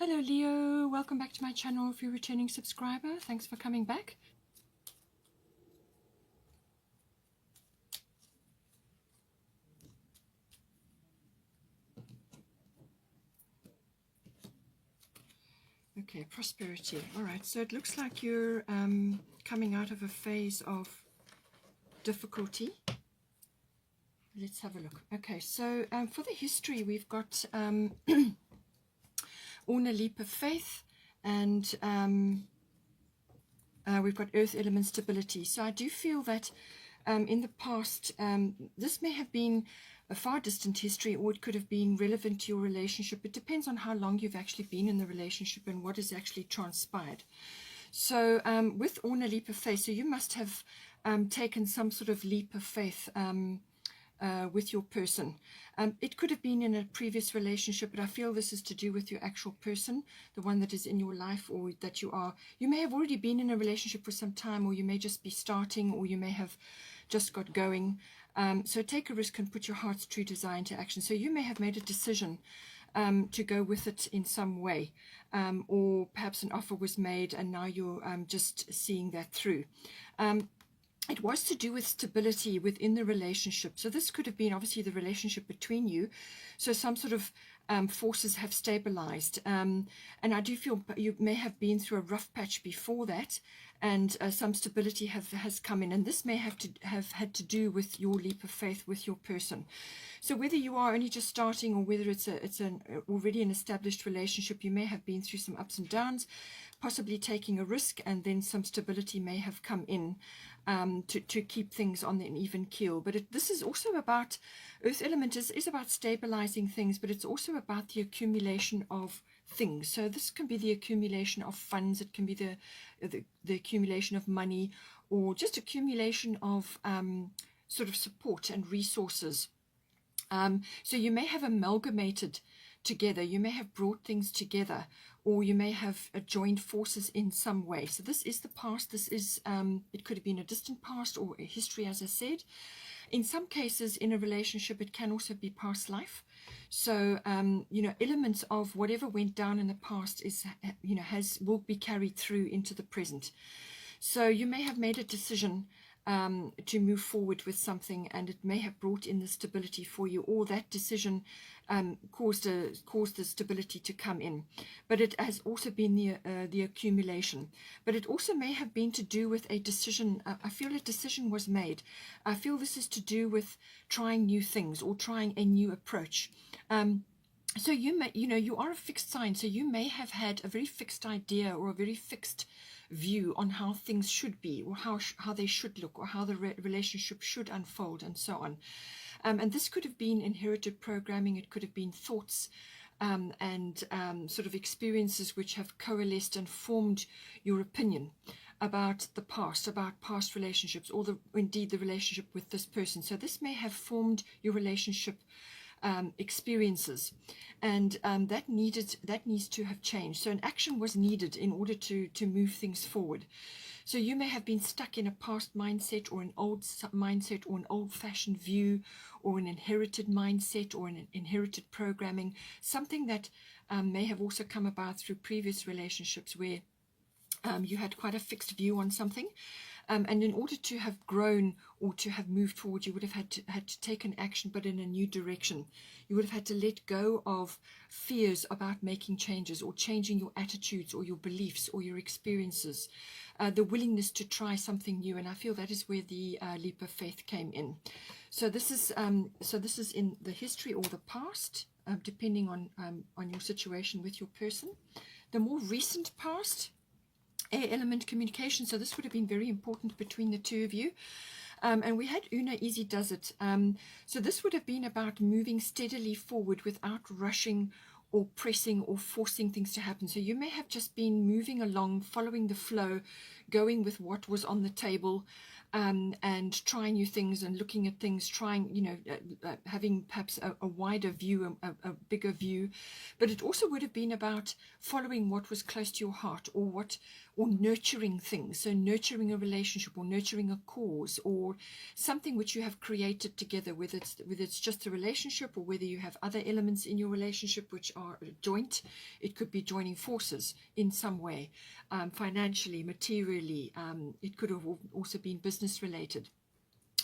Hello Leo, welcome back to my channel. If you're a returning subscriber, thanks for coming back. Okay, prosperity. All right, so it looks like you're coming out of a phase of difficulty. Let's have a look. Okay, so for the history, we've got Una leap of faith, and we've got earth element stability. So I do feel that in the past, this may have been a far distant history, or it could have been relevant to your relationship. It depends on how long you've actually been in the relationship and what has actually transpired. So with Una leap of faith, so you must have taken some sort of leap of faith with your person. It could have been in a previous relationship, but I feel this is to do with your actual person, the one that is in your life, or that you may have already been in a relationship for some time, or you may just be starting, or you may have just got going. So take a risk and put your heart's true desire into action. So you may have made a decision to go with it in some way, or perhaps an offer was made and now you're just seeing that through. It was to do with stability within the relationship. So this could have been obviously the relationship between you. So some sort of forces have stabilized. And I do feel you may have been through a rough patch before that, and some stability has come in. And this may have had to do with your leap of faith with your person. So whether you are only just starting, or whether it's already an established relationship, you may have been through some ups and downs, possibly taking a risk, and then some stability may have come in to keep things on an even keel. But this is also about, earth element is about stabilizing things, but it's also about the accumulation of things. So this can be the accumulation of funds, it can be the accumulation of money, or just accumulation of sort of support and resources. So you may have amalgamated together, you may have brought things together, or you may have joined forces in some way. So this is the past. This is it could have been a distant past or a history, as I said. In some cases in a relationship, it can also be past life. So elements of whatever went down in the past is will be carried through into the present. So you may have made a decision to move forward with something, and it may have brought in the stability for you, or that decision caused the stability to come in. But it has also been the accumulation. But it also may have been to do with a decision. I feel a decision was made. I feel this is to do with trying new things or trying a new approach. So you may, you are a fixed sign, so you may have had a very fixed idea or a very fixed view on how things should be, or how they should look, or how the relationship should unfold, and so on. And this could have been inherited programming. It could have been thoughts and sort of experiences which have coalesced and formed your opinion about the past, about past relationships, or indeed the relationship with this person. So this may have formed your relationship experiences, and that needs to have changed. So an action was needed in order to move things forward. So you may have been stuck in a past mindset, or an old mindset, or an old-fashioned view, or an inherited mindset, or an inherited programming, something that may have also come about through previous relationships where you had quite a fixed view on something. And in order to have grown or to have moved forward, you would have had to take an action, but in a new direction. You would have had to let go of fears about making changes, or changing your attitudes, or your beliefs, or your experiences. The willingness to try something new, and I feel that is where the leap of faith came in. So this is in the history or the past, depending on your situation with your person. The more recent past, air element communication. So this would have been very important between the two of you. And we had Una easy does it. So this would have been about moving steadily forward without rushing or pressing or forcing things to happen. So you may have just been moving along, following the flow, going with what was on the table, and trying new things and looking at things, trying, having perhaps a wider view, a bigger view. But it also would have been about following what was close to your heart, or nurturing things. So nurturing a relationship, or nurturing a cause, or something which you have created together, whether it's just a relationship, or whether you have other elements in your relationship which are joint. It could be joining forces in some way, financially, materially. It could have also been business related.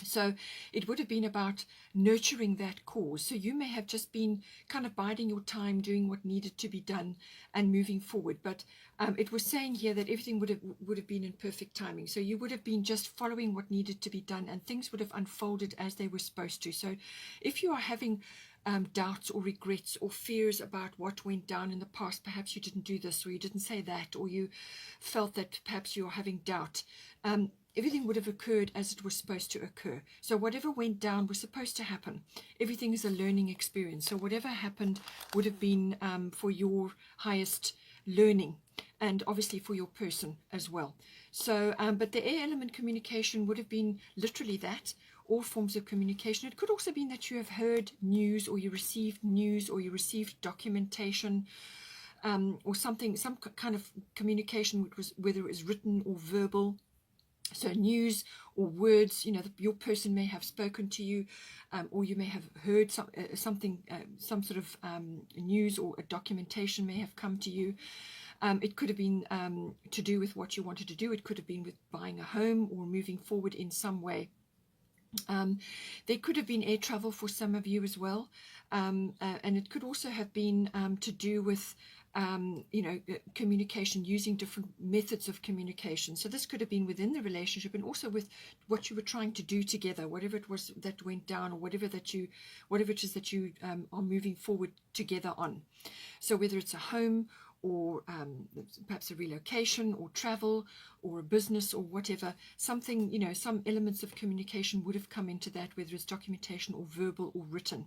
So it would have been about nurturing that cause. So you may have just been kind of biding your time, doing what needed to be done and moving forward. But it was saying here that everything would have been in perfect timing. So you would have been just following what needed to be done, and things would have unfolded as they were supposed to. So if you are having doubts or regrets or fears about what went down in the past, perhaps you didn't do this, or you didn't say that, or you felt that perhaps you're having doubt, everything would have occurred as it was supposed to occur. So whatever went down was supposed to happen. Everything is a learning experience. So whatever happened would have been for your highest learning, and obviously for your person as well. So, but the air element communication would have been literally that, all forms of communication. It could also be that you have heard news, or you received news, or you received documentation, or something, some kind of communication, which was, whether it was written or verbal. So news or words, your person may have spoken to you, or you may have heard something, some sort of news or a documentation may have come to you. It could have been to do with what you wanted to do. It could have been with buying a home or moving forward in some way. There could have been air travel for some of you as well, and it could also have been to do with communication, using different methods of communication. So this could have been within the relationship, and also with what you were trying to do together, whatever it was that went down, or whatever it is that you are moving forward together on. So whether it's a home, or perhaps a relocation, or travel, or a business, or whatever, something, some elements of communication would have come into that, whether it's documentation or verbal or written.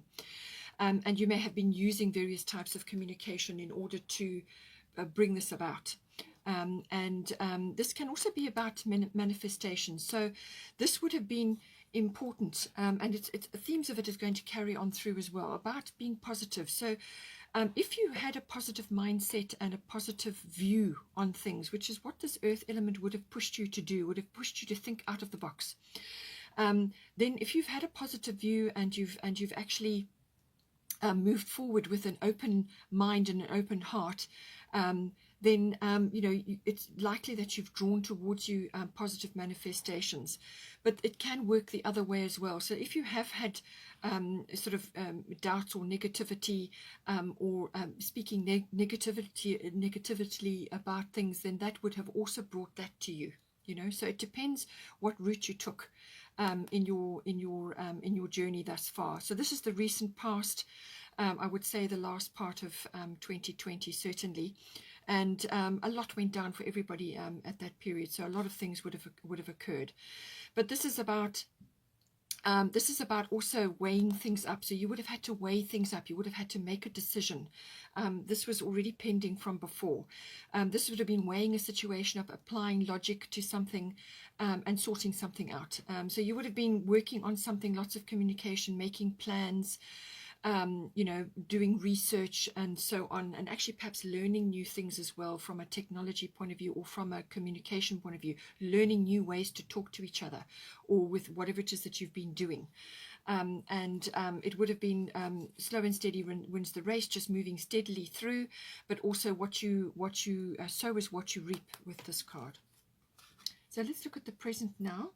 And you may have been using various types of communication in order to bring this about. This can also be about manifestation. So this would have been important, and it's the themes of it is going to carry on through as well, about being positive. So if you had a positive mindset and a positive view on things, which is what this earth element would have pushed you to do, would have pushed you to think out of the box, then if you've had a positive view, and you've actually moved forward with an open mind and an open heart, then it's likely that you've drawn towards you positive manifestations. But it can work the other way as well. So if you have had sort of doubts or negativity, or speaking negatively about things, then that would have also brought that to you. So it depends what route you took in your journey thus far. So this is the recent past. I would say the last part of 2020 certainly, and a lot went down for everybody at that period. So a lot of things would have occurred, but this is about also weighing things up. So you would have had to weigh things up. You would have had to make a decision. This was already pending from before. This would have been weighing a situation up, applying logic to something, and sorting something out. So you would have been working on something, lots of communication, making plans, doing research and so on, and actually perhaps learning new things as well from a technology point of view, or from a communication point of view, learning new ways to talk to each other, or with whatever it is that you've been doing. It would have been slow and steady wins the race, just moving steadily through, but also what you sow is what you reap with this card. So let's look at the present now.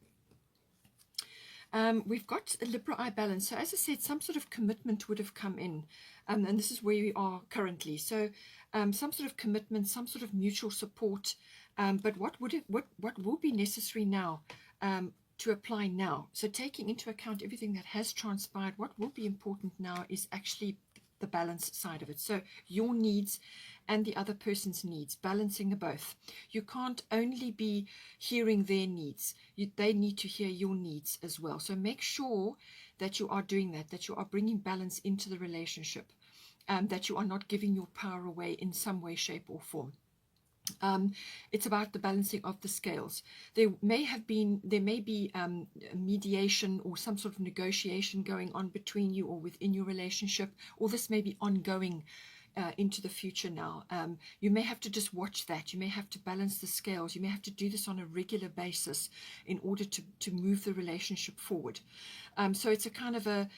We've got a Libra eye balance. So as I said, some sort of commitment would have come in, and this is where we are currently. So some sort of commitment, some sort of mutual support, but what will be necessary now to apply now? So taking into account everything that has transpired, what will be important now is actually the balance side of it. So your needs and the other person's needs, balancing the both. You can't only be hearing their needs. They need to hear your needs as well. So make sure that you are doing that you are bringing balance into the relationship, that you are not giving your power away in some way, shape or form. It's about the balancing of the scales. There may be mediation or some sort of negotiation going on between you or within your relationship, or this may be ongoing into the future now. You may have to just watch that. You may have to balance the scales. You may have to do this on a regular basis in order to move the relationship forward. So it's a kind of a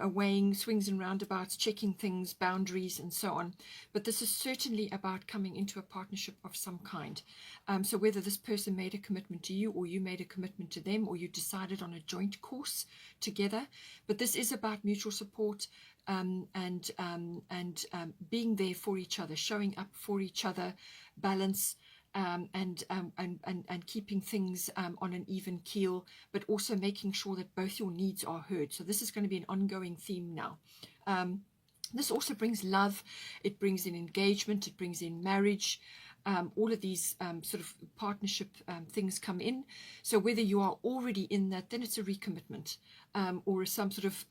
weighing, swings and roundabouts, checking things, boundaries, and so on. But this is certainly about coming into a partnership of some kind. So whether this person made a commitment to you, or you made a commitment to them, or you decided on a joint course together. But this is about mutual support, and being there for each other, showing up for each other, balance, and keeping things on an even keel, but also making sure that both your needs are heard. So this is going to be an ongoing theme now. This also brings love, it brings in engagement, it brings in marriage. All of these sort of partnership things come in. So whether you are already in that, then it's a recommitment, or some sort of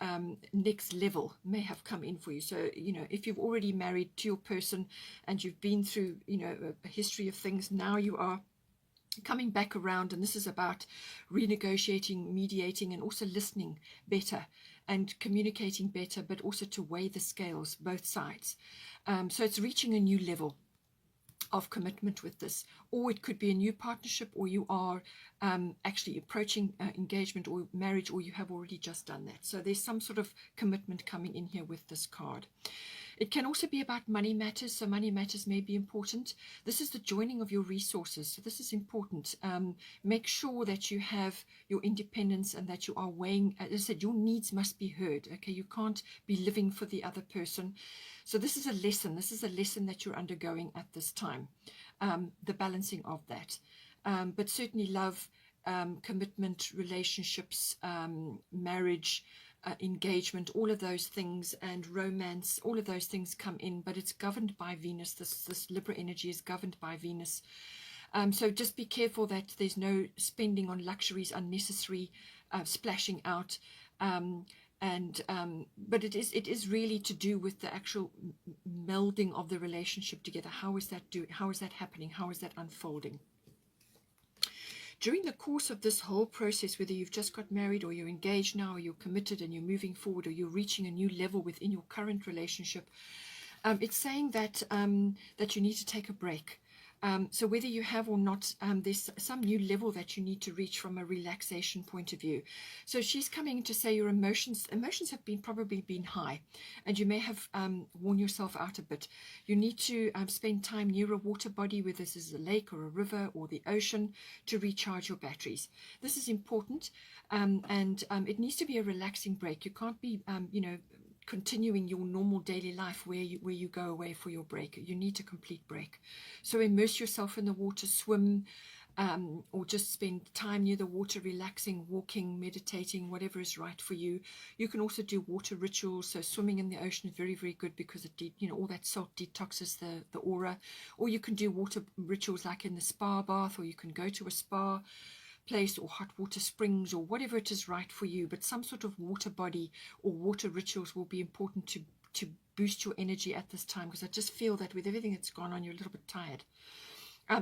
next level may have come in for you. So, if you've already married to your person and you've been through, a history of things, now you are coming back around, and this is about renegotiating, mediating, and also listening better and communicating better, but also to weigh the scales, both sides. So it's reaching a new level of commitment with this, or it could be a new partnership, or you are actually approaching engagement or marriage, or you have already just done that. So there's some sort of commitment coming in here with this card. It can also be about money matters, so money matters may be important. This is the joining of your resources, so this is important. Make sure that you have your independence and that you are weighing, as I said, your needs must be heard, okay? You can't be living for the other person. So this is a lesson that you're undergoing at this time, the balancing of that. But certainly love, commitment, relationships, marriage, engagement, all of those things, and romance, all of those things come in, but it's governed by Venus. This Libra energy is governed by Venus. So just be careful that there's no spending on luxuries, unnecessary splashing out. But it is really to do with the actual melding of the relationship together. How is that happening? How is that unfolding? During the course of this whole process, whether you've just got married, or you're engaged now, or you're committed and you're moving forward, or you're reaching a new level within your current relationship, it's saying that that you need to take a break. So whether you have or not, there's some new level that you need to reach from a relaxation point of view. So she's coming to say your emotions have probably been high, and you may have worn yourself out a bit. You need to spend time near a water body, whether this is a lake or a river or the ocean, to recharge your batteries. This is important, and it needs to be a relaxing break. You can't be, continuing your normal daily life where you go away for your break. You need a complete break. So immerse yourself in the water, swim, or just spend time near the water, relaxing, walking, meditating, whatever is right for you. You can also do water rituals. So swimming in the ocean is very, very good, because it all that salt detoxes the aura. Or you can do water rituals like in the spa bath, or you can go to a spa place or hot water springs, or whatever it is right for you. But some sort of water body or water rituals will be important to boost your energy at this time, because I just feel that with everything that's gone on, you're a little bit tired.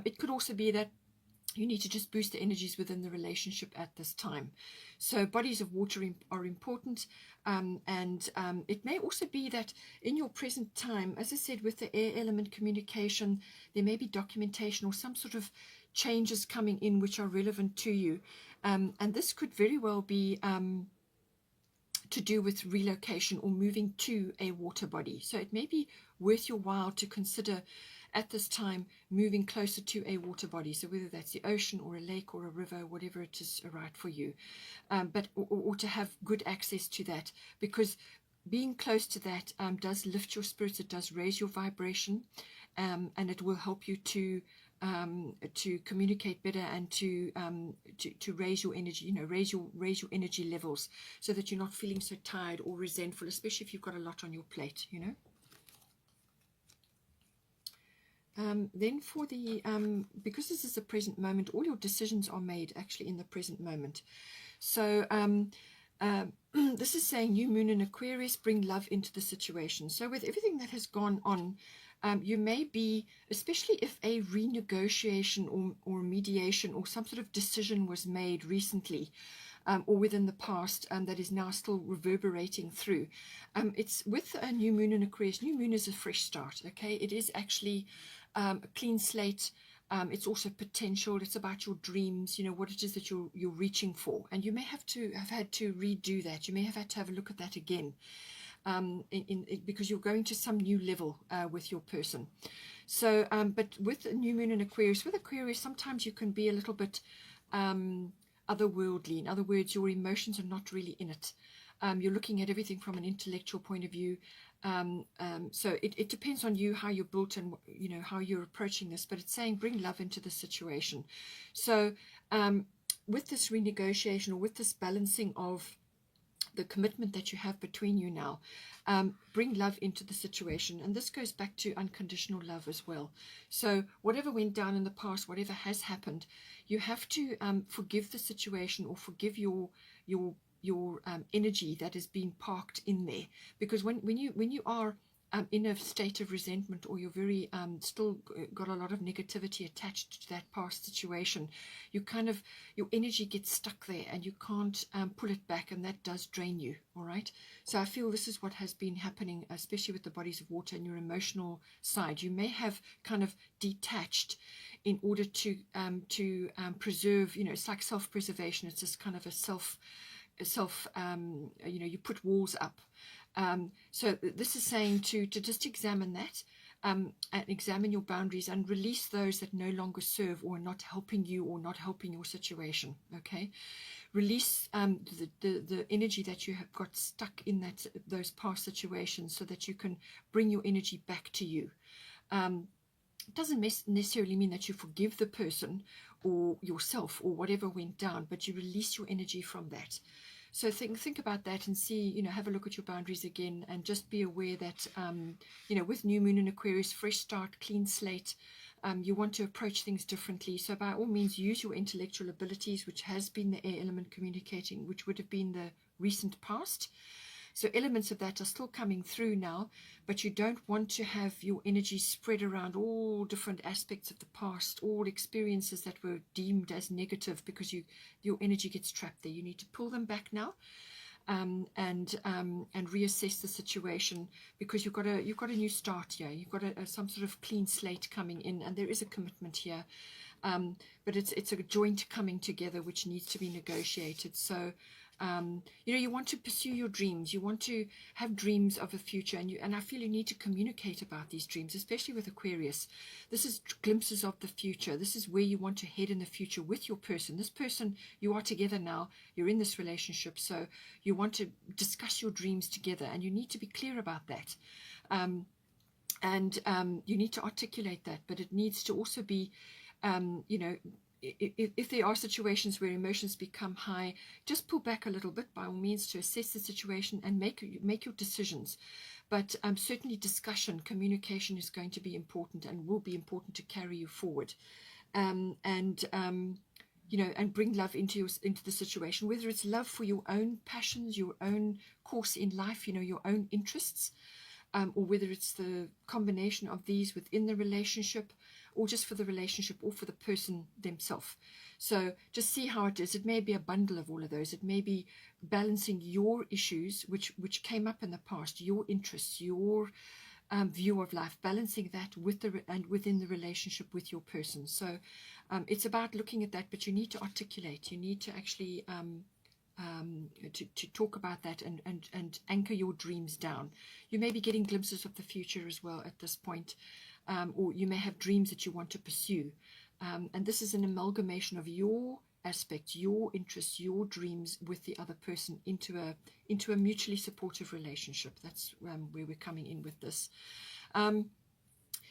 It could also be that you need to just boost the energies within the relationship at this time. So bodies of water are important, and it may also be that in your present time, as I said, with the air element communication, there may be documentation or some sort of changes coming in which are relevant to you, and this could very well be to do with relocation or moving to a water body. So it may be worth your while to consider at this time moving closer to a water body, so whether that's the ocean or a lake or a river, whatever it is right for you, or to have good access to that, because being close to that does lift your spirits, it does raise your vibration, and it will help you to communicate better and to raise your energy, raise your energy levels, so that you're not feeling so tired or resentful, especially if you've got a lot on your plate, Then for the, because this is the present moment, all your decisions are made actually in the present moment. So this is saying new moon in Aquarius, bring love into the situation. So with everything that has gone on You may be, especially if a renegotiation or mediation or some sort of decision was made recently, or within the past, that is now still reverberating through. It's with a new moon in Aquarius. New moon is a fresh start, okay? It is actually a clean slate. It's also potential. It's about your dreams, you know, what it is that you're reaching for. And you may have had to redo that. You may have had to have a look at that again, because you're going to some new level with your person. So, but with a new moon in Aquarius, sometimes you can be a little bit otherworldly. In other words, your emotions are not really in it. You're looking at everything from an intellectual point of view. So it depends on you, how you're built, and you know how you're approaching this. But it's saying bring love into the situation. So with this renegotiation, or with this balancing of the commitment that you have between you now, bring love into the situation. And this goes back to unconditional love as well. So whatever went down in the past, whatever has happened, you have to forgive the situation, or forgive your energy that has been parked in there. Because when you are in a state of resentment, or you're very still got a lot of negativity attached to that past situation, your energy gets stuck there, and you can't pull it back, and that does drain you. All right, so I feel this is what has been happening, especially with the bodies of water and your emotional side. You may have kind of detached in order to preserve, you know, it's like self-preservation. It's just kind of a self you know, you put walls up. So this is saying to just examine that, and examine your boundaries, and release those that no longer serve, or are not helping you, or not helping your situation. Okay, release the energy that you have got stuck in those past situations, so that you can bring your energy back to you. It doesn't necessarily mean that you forgive the person or yourself or whatever went down, but you release your energy from that. So think about that, and see, you know, have a look at your boundaries again, and just be aware that, you know, with new moon in Aquarius, fresh start, clean slate, you want to approach things differently. So by all means, use your intellectual abilities, which has been the air element communicating, which would have been the recent past. So elements of that are still coming through now, but you don't want to have your energy spread around all different aspects of the past, all experiences that were deemed as negative, because your energy gets trapped there. You need to pull them back now, and reassess the situation, because you've got a new start here. You've got some sort of clean slate coming in, and there is a commitment here, but it's a joint coming together which needs to be negotiated. So you know, you want to pursue your dreams. You want to have dreams of a future, and I feel you need to communicate about these dreams, especially with Aquarius. This is glimpses of the future. This is where you want to head in the future with your person. This person, you are together now. You're in this relationship, so you want to discuss your dreams together, and you need to be clear about that. You need to articulate that, but it needs to also be, you know, if there are situations where emotions become high, just pull back a little bit, by all means, to assess the situation and make your decisions. But certainly communication is going to be important, and will be important to carry you forward. You know, and bring love into the situation, whether it's love for your own passions, your own course in life, you know, your own interests, or whether it's the combination of these within the relationship, or just for the relationship, or for the person themselves. So just see how it is. It may be a bundle of all of those. It may be balancing your issues, which came up in the past, your interests, your view of life, balancing that and within the relationship with your person. So it's about looking at that, but you need to articulate. You need to actually to talk about that, and anchor your dreams down. You may be getting glimpses of the future as well at this point. Or you may have dreams that you want to pursue. And this is an amalgamation of your aspects, your interests, your dreams with the other person into a mutually supportive relationship. That's where we're coming in with this.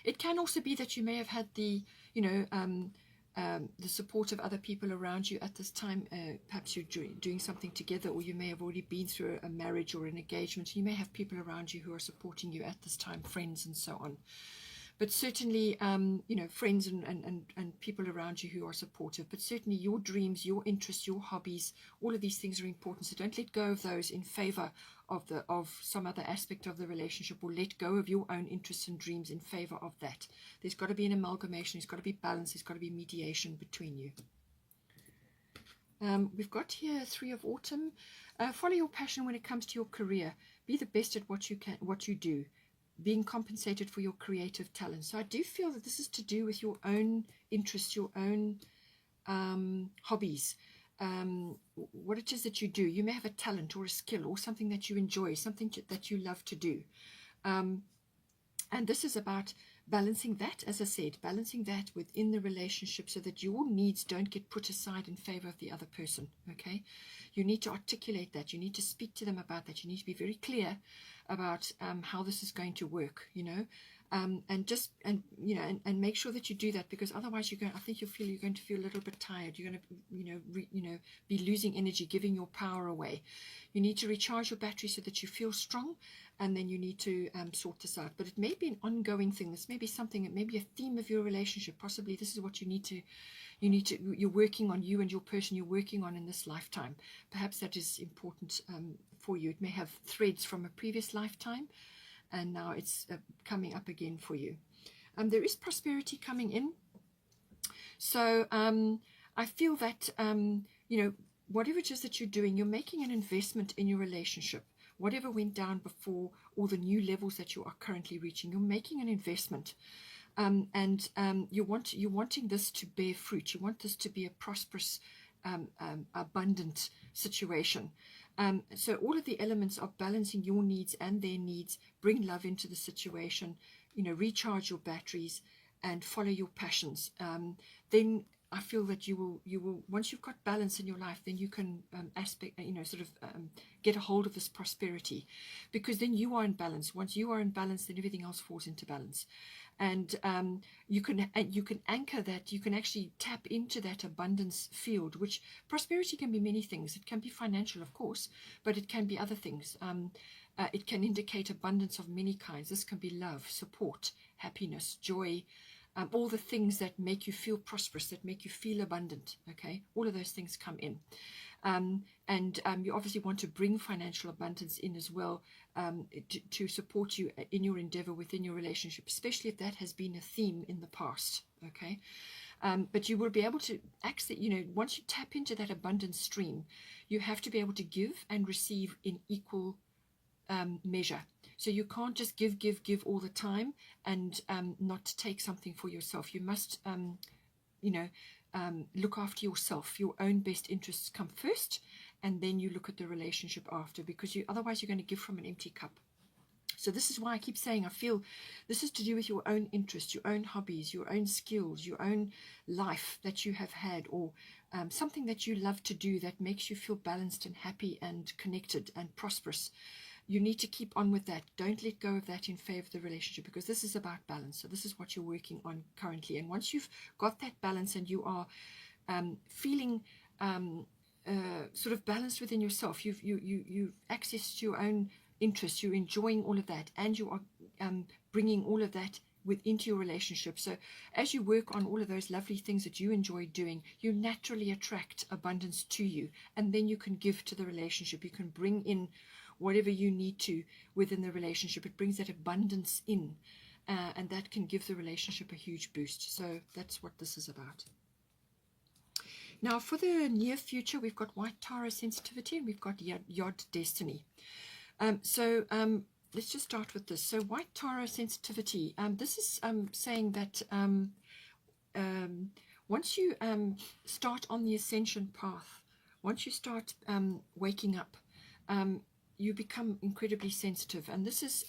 It can also be that you may have had the support of other people around you at this time. Perhaps you're doing something together, or you may have already been through a marriage or an engagement. You may have people around you who are supporting you at this time, friends and so on. But certainly, you know, friends and people around you who are supportive. But certainly your dreams, your interests, your hobbies, all of these things are important. So don't let go of those in favor of some other aspect of the relationship, or let go of your own interests and dreams in favor of that. There's got to be an amalgamation. There's got to be balance. There's got to be mediation between you. We've got here 3 of Autumn. Follow your passion when it comes to your career. Be the best at what you do. Being compensated for your creative talent. So I do feel that this is to do with your own interests, your own hobbies, what it is that you do. You may have a talent or a skill or something that you enjoy, something that you love to do. And this is about balancing that, as I said, balancing that within the relationship so that your needs don't get put aside in favor of the other person, okay? You need to articulate that. You need to speak to them about that. You need to be very clear about how this is going to work, you know, and make sure that you do that, because otherwise you're going to feel a little bit tired. You're going to, be losing energy, giving your power away. You need to recharge your battery so that you feel strong, and then you need to sort this out. But it may be an ongoing thing. This may be something, it may be a theme of your relationship. Possibly this is what you're working on, you and your person you're working on in this lifetime. Perhaps that is important for you. It may have threads from a previous lifetime, and now it's coming up again for you. There is prosperity coming in. So I feel that, whatever it is that you're doing, you're making an investment in your relationship. Whatever went down before, or the new levels that you are currently reaching, you're making an investment. You're wanting this to bear fruit. You want this to be a prosperous, abundant situation. So all of the elements of balancing your needs and their needs, bring love into the situation, recharge your batteries and follow your passions. Then I feel that you will, once you've got balance in your life, then you can get a hold of this prosperity, because then you are in balance. Once you are in balance, then everything else falls into balance. And you can anchor that. You can actually tap into that abundance field, which prosperity can be many things. It can be financial, of course, but it can be other things. It can indicate abundance of many kinds. This can be love, support, happiness, joy, all the things that make you feel prosperous, that make you feel abundant. Okay, all of those things come in. You obviously want to bring financial abundance in as well, to support you in your endeavor within your relationship, especially if that has been a theme in the past. Okay, but you will be able to access, once you tap into that abundance stream, you have to be able to give and receive in equal measure. So you can't just give all the time and not take something for yourself. You must look after yourself. Your own best interests come first, and then you look at the relationship after, because otherwise you're going to give from an empty cup. So this is why I keep saying I feel this is to do with your own interests, your own hobbies, your own skills, your own life that you have had, or something that you love to do that makes you feel balanced and happy and connected and prosperous. You need to keep on with that. Don't let go of that in favor of the relationship, because this is about balance. So this is what you're working on currently. And once you've got that balance and you are feeling sort of balanced within yourself, you've accessed your own interests, you're enjoying all of that, and you are bringing all of that into your relationship. So as you work on all of those lovely things that you enjoy doing, you naturally attract abundance to you, and then you can give to the relationship. You can bring in whatever you need to within the relationship. It brings that abundance in, and that can give the relationship a huge boost. So that's what this is about. Now for the near future, we've got White Tara sensitivity, and we've got Yod destiny. Let's just start with this. So White Tara sensitivity, this is saying that once you start on the ascension path, once you start waking up, you become incredibly sensitive. And this is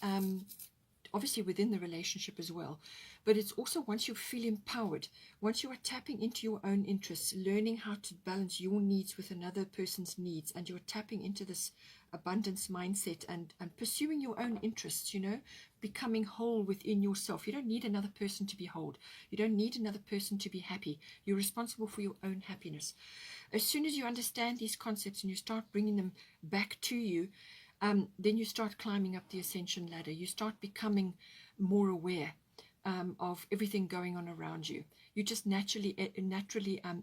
obviously within the relationship as well. But it's also once you feel empowered, once you are tapping into your own interests, learning how to balance your needs with another person's needs, and you're tapping into this abundance mindset and pursuing your own interests, becoming whole within yourself. You don't need another person to be whole. You don't need another person to be happy. You're responsible for your own happiness. As soon as you understand these concepts and you start bringing them back to you, then you start climbing up the ascension ladder. You start becoming more aware of everything going on around you. You just naturally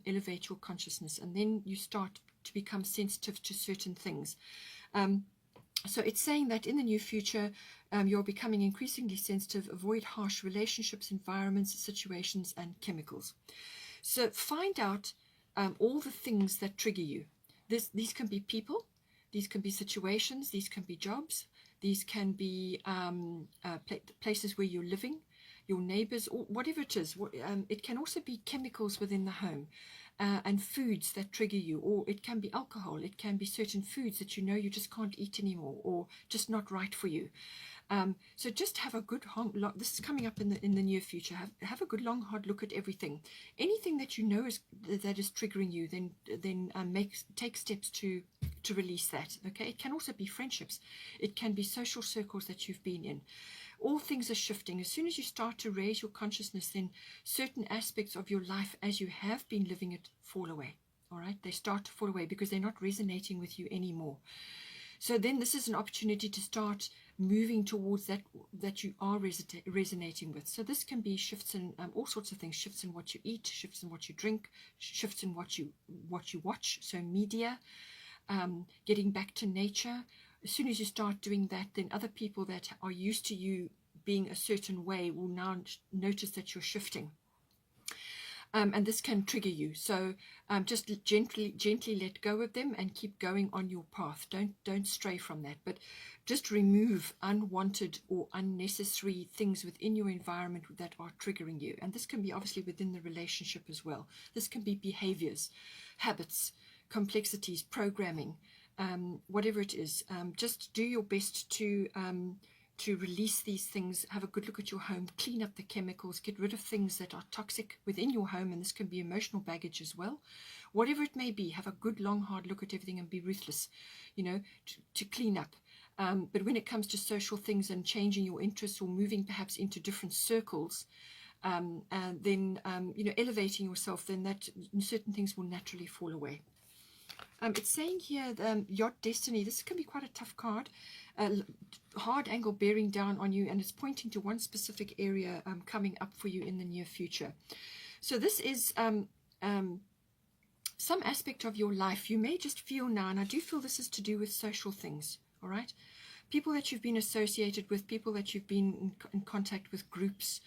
elevate your consciousness, and then you start to become sensitive to certain things. So it's saying that in the near future, you're becoming increasingly sensitive. Avoid harsh relationships, environments, situations, and chemicals. So find out all the things that trigger you. These can be people, these can be situations, these can be jobs, these can be places where you're living, your neighbors, or whatever it is. It can also be chemicals within the home. And foods that trigger you, or it can be alcohol, it can be certain foods that you know you just can't eat anymore, or just not right for you. So just have a good this is coming up in the near future. Have a good long hard look at everything. Anything that you know is triggering you, then take steps to release that. Okay, it can also be friendships, it can be social circles that you've been in. All things are shifting. As soon as you start to raise your consciousness, then certain aspects of your life as you have been living it fall away. All right, they start to fall away because they're not resonating with you anymore. So then this is an opportunity to start moving towards that you are resonating with. So this can be shifts in all sorts of things: shifts in what you eat, shifts in what you drink, shifts in what you watch. So media, getting back to nature. As soon as you start doing that, then other people that are used to you being a certain way will now notice that you're shifting. And this can trigger you. So just gently let go of them and keep going on your path. Don't stray from that, but just remove unwanted or unnecessary things within your environment that are triggering you. And this can be obviously within the relationship as well. This can be behaviors, habits, complexities, programming, whatever it is. Just do your best to release these things. Have a good look at your home, clean up the chemicals, get rid of things that are toxic within your home, and this can be emotional baggage as well. Whatever it may be, have a good long hard look at everything and be ruthless, to clean up. But when it comes to social things and changing your interests or moving perhaps into different circles, and then elevating yourself, then that certain things will naturally fall away. It's saying here, Yacht Destiny, this can be quite a tough card. Hard angle bearing down on you, and it's pointing to one specific area coming up for you in the near future. So this is some aspect of your life. You may just feel now, and I do feel this is to do with social things, all right? People that you've been associated with, people that you've been in contact with, groups.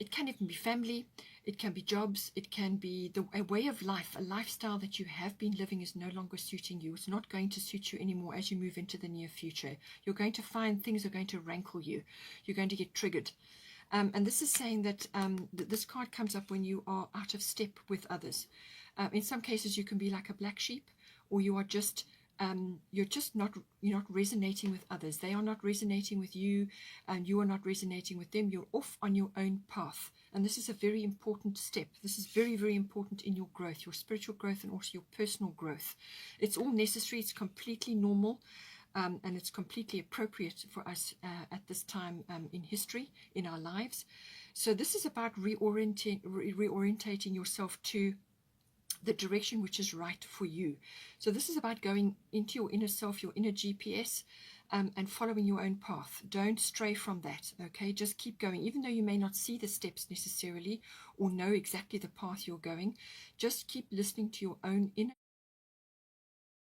It can even be family, it can be jobs, it can be a way of life, a lifestyle that you have been living is no longer suiting you. It's not going to suit you anymore as you move into the near future. You're going to find things are going to rankle you. You're going to get triggered. And this is saying that this card comes up when you are out of step with others. In some cases, you can be like a black sheep, or you are just you're not resonating with others. They are not resonating with you, and you are not resonating with them. You're off on your own path, and this is a very important step. This is very, very important in your growth, your spiritual growth, and also your personal growth. It's all necessary. It's completely normal, and it's completely appropriate for us at this time in history, in our lives. So this is about reorientating yourself to the direction which is right for you. So this is about going into your inner self, your inner GPS, and following your own path. Don't stray from that, okay? Just keep going. Even though you may not see the steps necessarily or know exactly the path you're going, just keep listening to your own inner